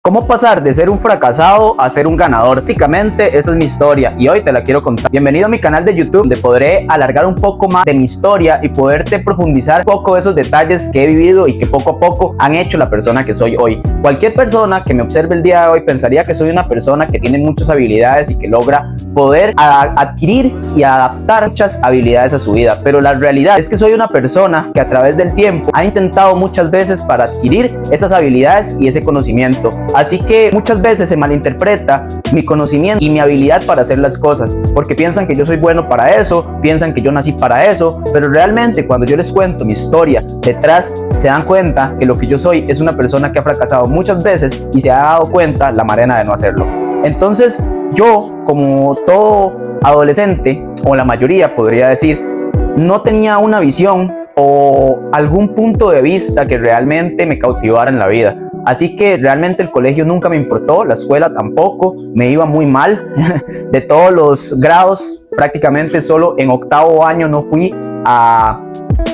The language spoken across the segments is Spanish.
¿Cómo pasar de ser un fracasado a ser un ganador? Prácticamente esa es mi historia y hoy te la quiero contar. Bienvenido a mi canal de YouTube, donde podré alargar un poco más de mi historia y poderte profundizar un poco de esos detalles que he vivido y que poco a poco han hecho la persona que soy hoy. Cualquier persona que me observe el día de hoy pensaría que soy una persona que tiene muchas habilidades y que logra poder adquirir y adaptar muchas habilidades a su vida, pero la realidad es que soy una persona que a través del tiempo ha intentado muchas veces para adquirir esas habilidades y ese conocimiento. Así que muchas veces se malinterpreta mi conocimiento y mi habilidad para hacer las cosas, porque piensan que yo soy bueno para eso, piensan que yo nací para eso, pero realmente cuando yo les cuento mi historia detrás, se dan cuenta que lo que yo soy es una persona que ha fracasado muchas veces y se ha dado cuenta la manera de no hacerlo. Entonces yo, como todo adolescente, o la mayoría podría decir, no tenía una visión o algún punto de vista que realmente me cautivara en la vida. Así que realmente el colegio nunca me importó, la escuela tampoco, me iba muy mal. De todos los grados, prácticamente solo en octavo año no fui a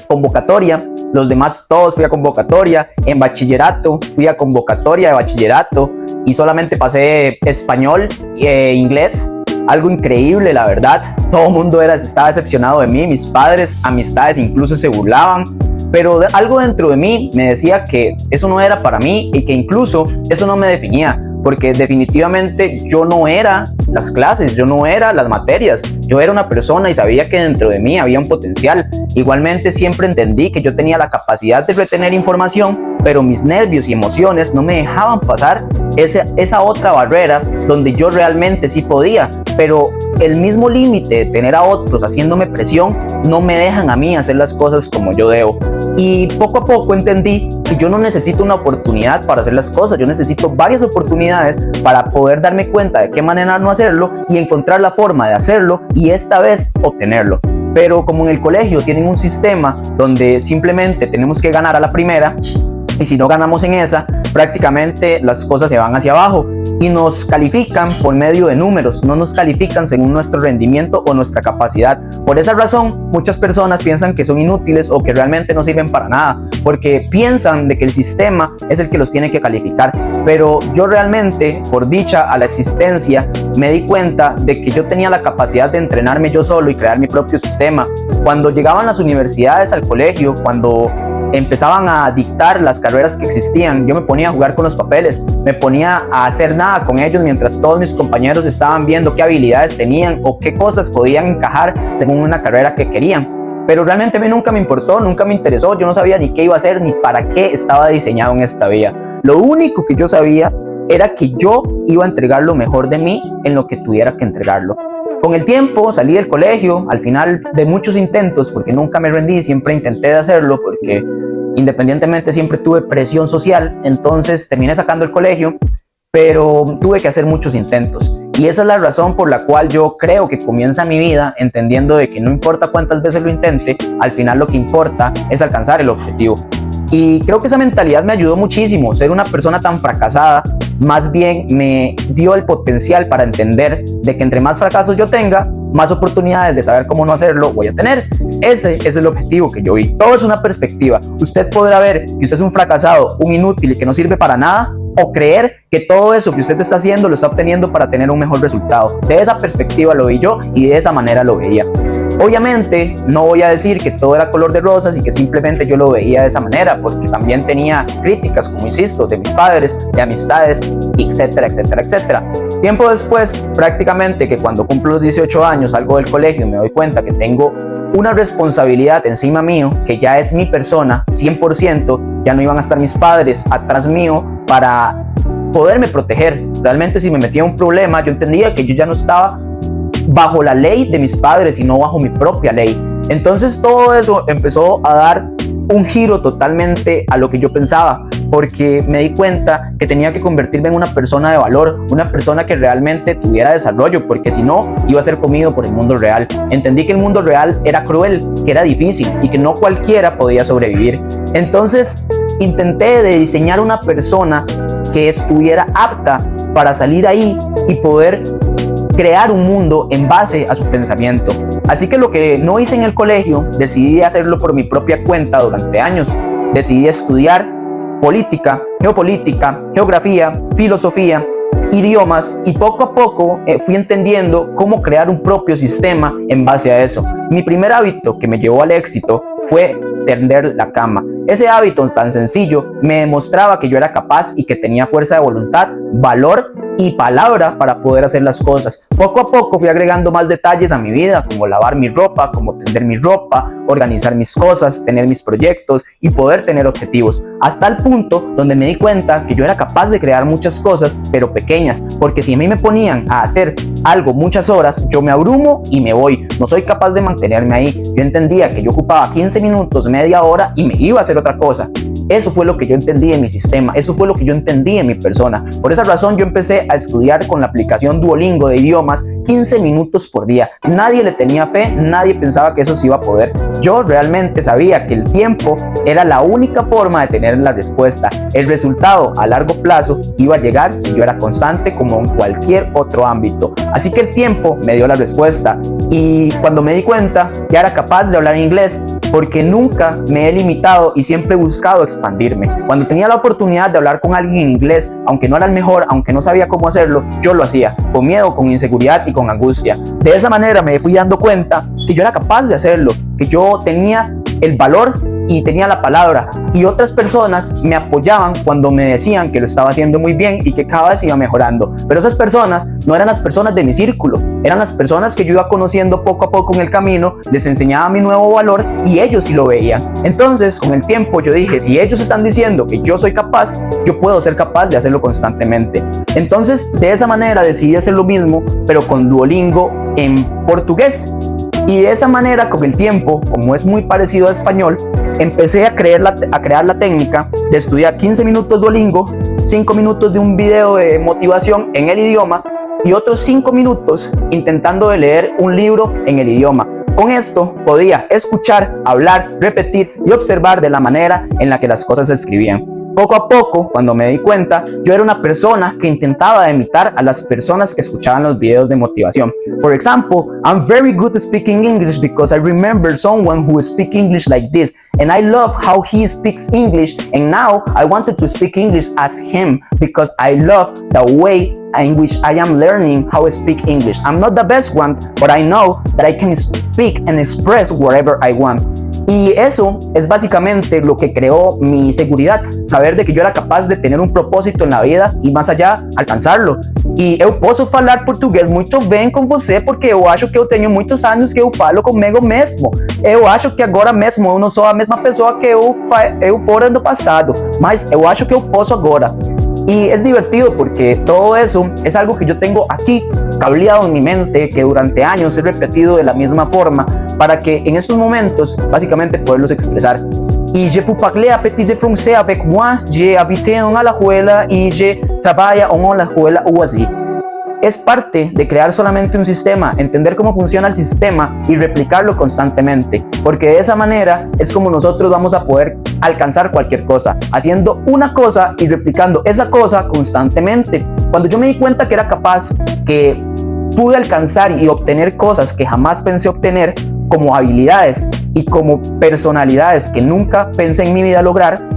convocatoria, los demás todos fui a convocatoria. En bachillerato fui a convocatoria de bachillerato y solamente pasé español e inglés. Algo increíble, la verdad. Todo el mundo estaba decepcionado de mí, mis padres, amistades incluso se burlaban. Pero algo dentro de mí me decía que eso no era para mí y que incluso eso no me definía, porque definitivamente yo no era las clases, yo no era las materias, yo era una persona y sabía que dentro de mí había un potencial. Igualmente siempre entendí que yo tenía la capacidad de retener información, pero mis nervios y emociones no me dejaban pasar esa otra barrera donde yo realmente sí podía, pero el mismo límite de tener a otros haciéndome presión no me dejan a mí hacer las cosas como yo debo. Y poco a poco entendí que yo no necesito una oportunidad para hacer las cosas, yo necesito varias oportunidades para poder darme cuenta de qué manera no hacerlo y encontrar la forma de hacerlo y esta vez obtenerlo. Pero como en el colegio tienen un sistema donde simplemente tenemos que ganar a la primera, y si no ganamos en esa, prácticamente las cosas se van hacia abajo y nos califican por medio de números, no nos califican según nuestro rendimiento o nuestra capacidad. Por esa razón, muchas personas piensan que son inútiles o que realmente no sirven para nada, porque piensan de que el sistema es el que los tiene que calificar. Pero yo realmente, por dicha a la existencia, me di cuenta de que yo tenía la capacidad de entrenarme yo solo y crear mi propio sistema. Cuando llegaban las universidades al colegio, cuando empezaban a dictar las carreras que existían, yo me ponía a jugar con los papeles, me ponía a hacer nada con ellos mientras todos mis compañeros estaban viendo qué habilidades tenían o qué cosas podían encajar según una carrera que querían. Pero realmente a mí nunca me importó, nunca me interesó, yo no sabía ni qué iba a hacer ni para qué estaba diseñado en esta vía. Lo único que yo sabía era que yo iba a entregar lo mejor de mí en lo que tuviera que entregarlo. Con el tiempo salí del colegio, al final de muchos intentos, porque nunca me rendí, siempre intenté de hacerlo, porque independientemente siempre tuve presión social, entonces terminé sacando el colegio, pero tuve que hacer muchos intentos. Y esa es la razón por la cual yo creo que comienza mi vida entendiendo de que no importa cuántas veces lo intente, al final lo que importa es alcanzar el objetivo. Y creo que esa mentalidad me ayudó muchísimo. Ser una persona tan fracasada más bien me dio el potencial para entender de que entre más fracasos yo tenga, más oportunidades de saber cómo no hacerlo voy a tener. Ese es el objetivo que yo vi. Todo es una perspectiva. Usted podrá ver que usted es un fracasado, un inútil y que no sirve para nada, o creer que todo eso que usted está haciendo lo está obteniendo para tener un mejor resultado. De esa perspectiva lo vi yo y de esa manera lo veía. Obviamente no voy a decir que todo era color de rosas y que simplemente yo lo veía de esa manera, porque también tenía críticas, como insisto, de mis padres, de amistades, etcétera, etcétera, etcétera. Tiempo después, prácticamente que cuando cumplo los 18 años salgo del colegio y me doy cuenta que tengo una responsabilidad encima mío, que ya es mi persona 100%, ya no iban a estar mis padres atrás mío para poderme proteger. Realmente si me metía en un problema, yo entendía que yo ya no estaba bajo la ley de mis padres, sino bajo mi propia ley. Entonces todo eso empezó a dar un giro totalmente a lo que yo pensaba, porque me di cuenta que tenía que convertirme en una persona de valor, una persona que realmente tuviera desarrollo, porque si no, iba a ser comido por el mundo real. Entendí que el mundo real era cruel, que era difícil y que no cualquiera podía sobrevivir. Entonces intenté de diseñar una persona que estuviera apta para salir ahí y poder crear un mundo en base a su pensamiento. Así que lo que no hice en el colegio, decidí hacerlo por mi propia cuenta durante años. Decidí estudiar política geopolítica, geografía, filosofía, idiomas, y poco a poco fui entendiendo cómo crear un propio sistema en base a eso. Mi primer hábito que me llevó al éxito fue tender la cama. Ese hábito tan sencillo me demostraba que yo era capaz y que tenía fuerza de voluntad, valor y palabra para poder hacer las cosas. Poco a poco fui agregando más detalles a mi vida, como lavar mi ropa, como tender mi ropa, organizar mis cosas, tener mis proyectos y poder tener objetivos, hasta el punto donde me di cuenta que yo era capaz de crear muchas cosas, pero pequeñas, porque si a mí me ponían a hacer algo muchas horas, yo me abrumo y me voy, no soy capaz de mantenerme ahí. Yo entendía que yo ocupaba 15 minutos, media hora y me iba a hacer otra cosa. Eso fue lo que yo entendí en mi sistema, eso fue lo que yo entendí en mi persona. Por esa razón yo empecé a estudiar con la aplicación Duolingo de idiomas 15 minutos por día. Nadie le tenía fe, nadie pensaba que eso se iba a poder. Yo realmente sabía que el tiempo era la única forma de tener la respuesta. El resultado a largo plazo iba a llegar si yo era constante como en cualquier otro ámbito. Así que el tiempo me dio la respuesta, y cuando me di cuenta ya era capaz de hablar inglés, porque nunca me he limitado y siempre he buscado expandirme. Cuando tenía la oportunidad de hablar con alguien en inglés, aunque no era el mejor, aunque no sabía cómo hacerlo, yo lo hacía, con miedo, con inseguridad y con angustia. De esa manera me fui dando cuenta que yo era capaz de hacerlo, que yo tenía el valor y tenía la palabra, y otras personas me apoyaban cuando me decían que lo estaba haciendo muy bien y que cada vez iba mejorando. Pero esas personas no eran las personas de mi círculo, eran las personas que yo iba conociendo poco a poco en el camino, les enseñaba mi nuevo valor y ellos sí lo veían. Entonces con el tiempo yo dije, si ellos están diciendo que yo soy capaz, yo puedo ser capaz de hacerlo constantemente. Entonces de esa manera decidí hacer lo mismo, pero con Duolingo en portugués. Y de esa manera, con el tiempo, como es muy parecido a español, empecé a crear la técnica de estudiar 15 minutos Duolingo, 5 minutos de un video de motivación en el idioma y otros 5 minutos intentando de leer un libro en el idioma. Con esto podía escuchar, hablar, repetir y observar de la manera en la que las cosas se escribían. Poco a poco, cuando me di cuenta, yo era una persona que intentaba imitar a las personas que escuchaban los videos de motivación. For example, I'm very good at speaking English because I remember someone who speaks English like this, and I love how he speaks English, and now I wanted to speak English as him because I love the way in which I am learning how to speak English. I'm not the best one, but I know that I can speak and express wherever I want. Y eso es básicamente lo que creó mi seguridad, saber de que yo era capaz de tener un propósito en la vida y más allá alcanzarlo. E eu posso falar português muito bem com você porque eu acho que eu tenho muitos anos que eu falo comigo mesmo. Eu acho que agora mesmo eu não sou a mesma pessoa que eu fora no passado, mas eu acho que eu posso agora. Y es divertido porque todo eso es algo que yo tengo aquí cableado en mi mente, que durante años he repetido de la misma forma para que en estos momentos básicamente poderlos expresar. Y je peux parler un petit de français avec moi, j'ai habité en Alajuela y je travaille en Alajuela ou así. Es parte de crear solamente un sistema, entender cómo funciona el sistema y replicarlo constantemente, porque de esa manera es como nosotros vamos a poder alcanzar cualquier cosa, haciendo una cosa y replicando esa cosa constantemente. Cuando yo me di cuenta que era capaz, que pude alcanzar y obtener cosas que jamás pensé obtener, como habilidades y como personalidades que nunca pensé en mi vida lograr,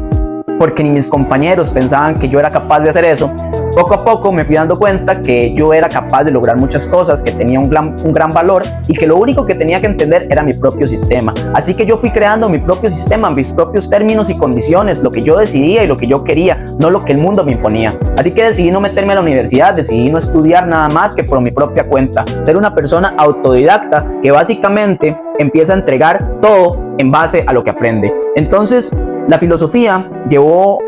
porque ni mis compañeros pensaban que yo era capaz de hacer eso, poco a poco me fui dando cuenta que yo era capaz de lograr muchas cosas, que tenía un gran valor y que lo único que tenía que entender era mi propio sistema. Así que yo fui creando mi propio sistema, mis propios términos y condiciones, lo que yo decidía y lo que yo quería, no lo que el mundo me imponía. Así que decidí no meterme a la universidad, decidí no estudiar nada más que por mi propia cuenta, ser una persona autodidacta que básicamente empieza a entregar todo en base a lo que aprende. Entonces, la filosofía llevó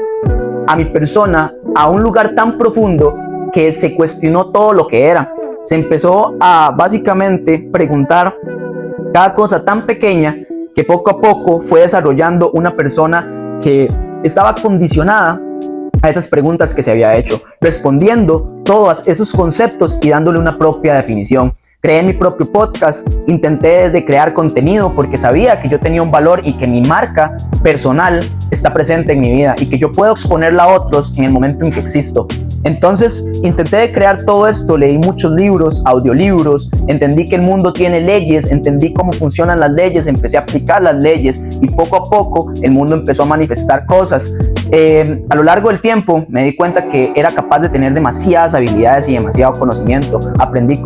a mi persona a un lugar tan profundo que se cuestionó todo lo que era. Se empezó a básicamente preguntar cada cosa tan pequeña que poco a poco fue desarrollando una persona que estaba condicionada a esas preguntas que se había hecho, respondiendo todos esos conceptos y dándole una propia definición. Creé mi propio podcast, intenté de crear contenido porque sabía que yo tenía un valor y que mi marca personal está presente en mi vida y que yo puedo exponerla a otros en el momento en que existo. Entonces intenté de crear todo esto, leí muchos libros, audiolibros, entendí que el mundo tiene leyes, entendí cómo funcionan las leyes, empecé a aplicar las leyes y poco a poco el mundo empezó a manifestar cosas. A lo largo del tiempo me di cuenta que era capaz de tener demasiadas habilidades y demasiado conocimiento. Aprendí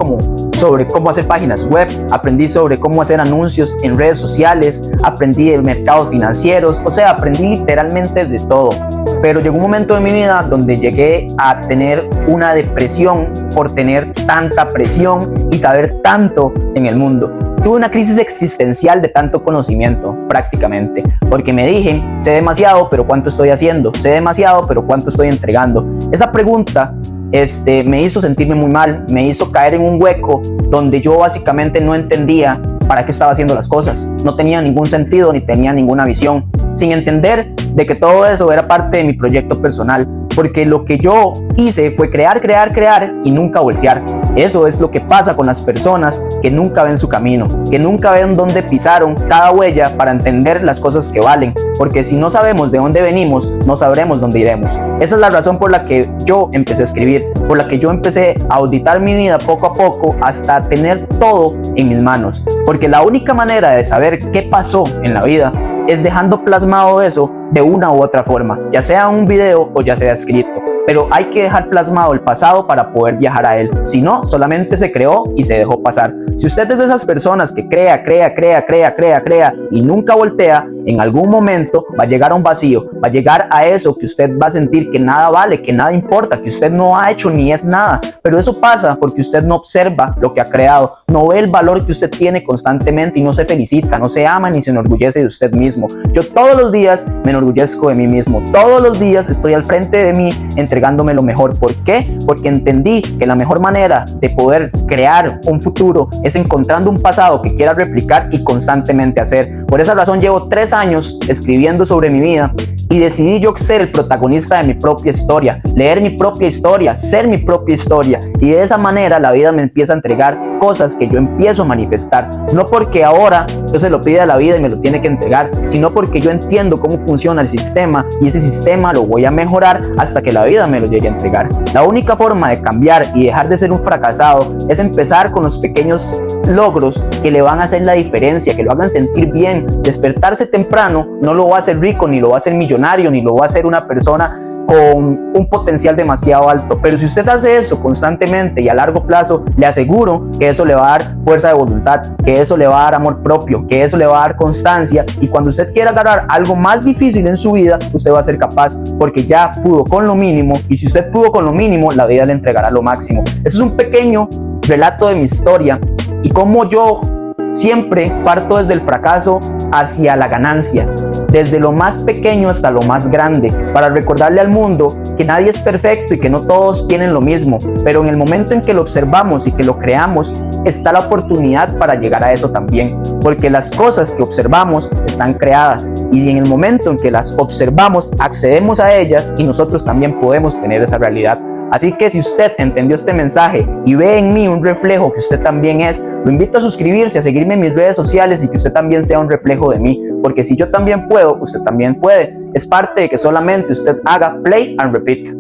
sobre cómo hacer páginas web, aprendí sobre cómo hacer anuncios en redes sociales, aprendí de mercados financieros, o sea, aprendí literalmente de todo. Pero llegó un momento de mi vida donde llegué a tener una depresión por tener tanta presión y saber tanto en el mundo. Tuve una crisis existencial de tanto conocimiento, prácticamente, porque me dije, sé demasiado, pero ¿cuánto estoy haciendo? Sé demasiado, pero ¿cuánto estoy entregando? Esa pregunta me hizo sentirme muy mal, me hizo caer en un hueco donde yo básicamente no entendía para qué estaba haciendo las cosas. No tenía ningún sentido ni tenía ninguna visión, sin entender de que todo eso era parte de mi proyecto personal, porque lo que yo hice fue crear y nunca voltear. Eso es lo que pasa con las personas que nunca ven su camino, que nunca ven dónde pisaron cada huella para entender las cosas que valen, porque si no sabemos de dónde venimos, no sabremos dónde iremos. Esa es la razón por la que yo empecé a escribir, por la que yo empecé a auditar mi vida poco a poco hasta tener todo en mis manos, porque la única manera de saber qué pasó en la vida es dejando plasmado eso de una u otra forma, ya sea un video o ya sea escrito. Pero hay que dejar plasmado el pasado para poder viajar a él. Si no, solamente se creó y se dejó pasar. Si usted es de esas personas que crea y nunca voltea, en algún momento va a llegar a un vacío, va a llegar a eso que usted va a sentir que nada vale, que nada importa, que usted no ha hecho ni es nada. Pero eso pasa porque usted no observa lo que ha creado, no ve el valor que usted tiene constantemente y no se felicita, no se ama ni se enorgullece de usted mismo. Yo todos los días me enorgullezco de mí mismo, todos los días estoy al frente de mí entregándome lo mejor. ¿Por qué? Porque entendí que la mejor manera de poder crear un futuro es encontrando un pasado que quiera replicar y constantemente hacer. Por esa razón llevo 3 años escribiendo sobre mi vida y decidí yo ser el protagonista de mi propia historia, leer mi propia historia, ser mi propia historia, y de esa manera la vida me empieza a entregar cosas que yo empiezo a manifestar, no porque ahora yo se lo pide a la vida y me lo tiene que entregar, sino porque yo entiendo cómo funciona el sistema y ese sistema lo voy a mejorar hasta que la vida me lo llegue a entregar. La única forma de cambiar y dejar de ser un fracasado es empezar con los pequeños logros que le van a hacer la diferencia, que lo hagan sentir bien. Despertarse temprano no lo va a hacer rico, ni lo va a hacer millonario, ni lo va a hacer una persona con un potencial demasiado alto, pero si usted hace eso constantemente y a largo plazo, le aseguro que eso le va a dar fuerza de voluntad, que eso le va a dar amor propio, que eso le va a dar constancia, y cuando usted quiera agarrar algo más difícil en su vida, usted va a ser capaz, porque ya pudo con lo mínimo, y si usted pudo con lo mínimo, la vida le entregará lo máximo. Eso es un pequeño relato de mi historia y cómo yo siempre parto desde el fracaso hacia la ganancia, desde lo más pequeño hasta lo más grande, para recordarle al mundo que nadie es perfecto y que no todos tienen lo mismo, pero en el momento en que lo observamos y que lo creamos, está la oportunidad para llegar a eso también, porque las cosas que observamos están creadas, y si en el momento en que las observamos accedemos a ellas, y nosotros también podemos tener esa realidad. Así que si usted entendió este mensaje y ve en mí un reflejo que usted también es, lo invito a suscribirse, a seguirme en mis redes sociales y que usted también sea un reflejo de mí, porque si yo también puedo, usted también puede. Es parte de que solamente usted haga play and repeat.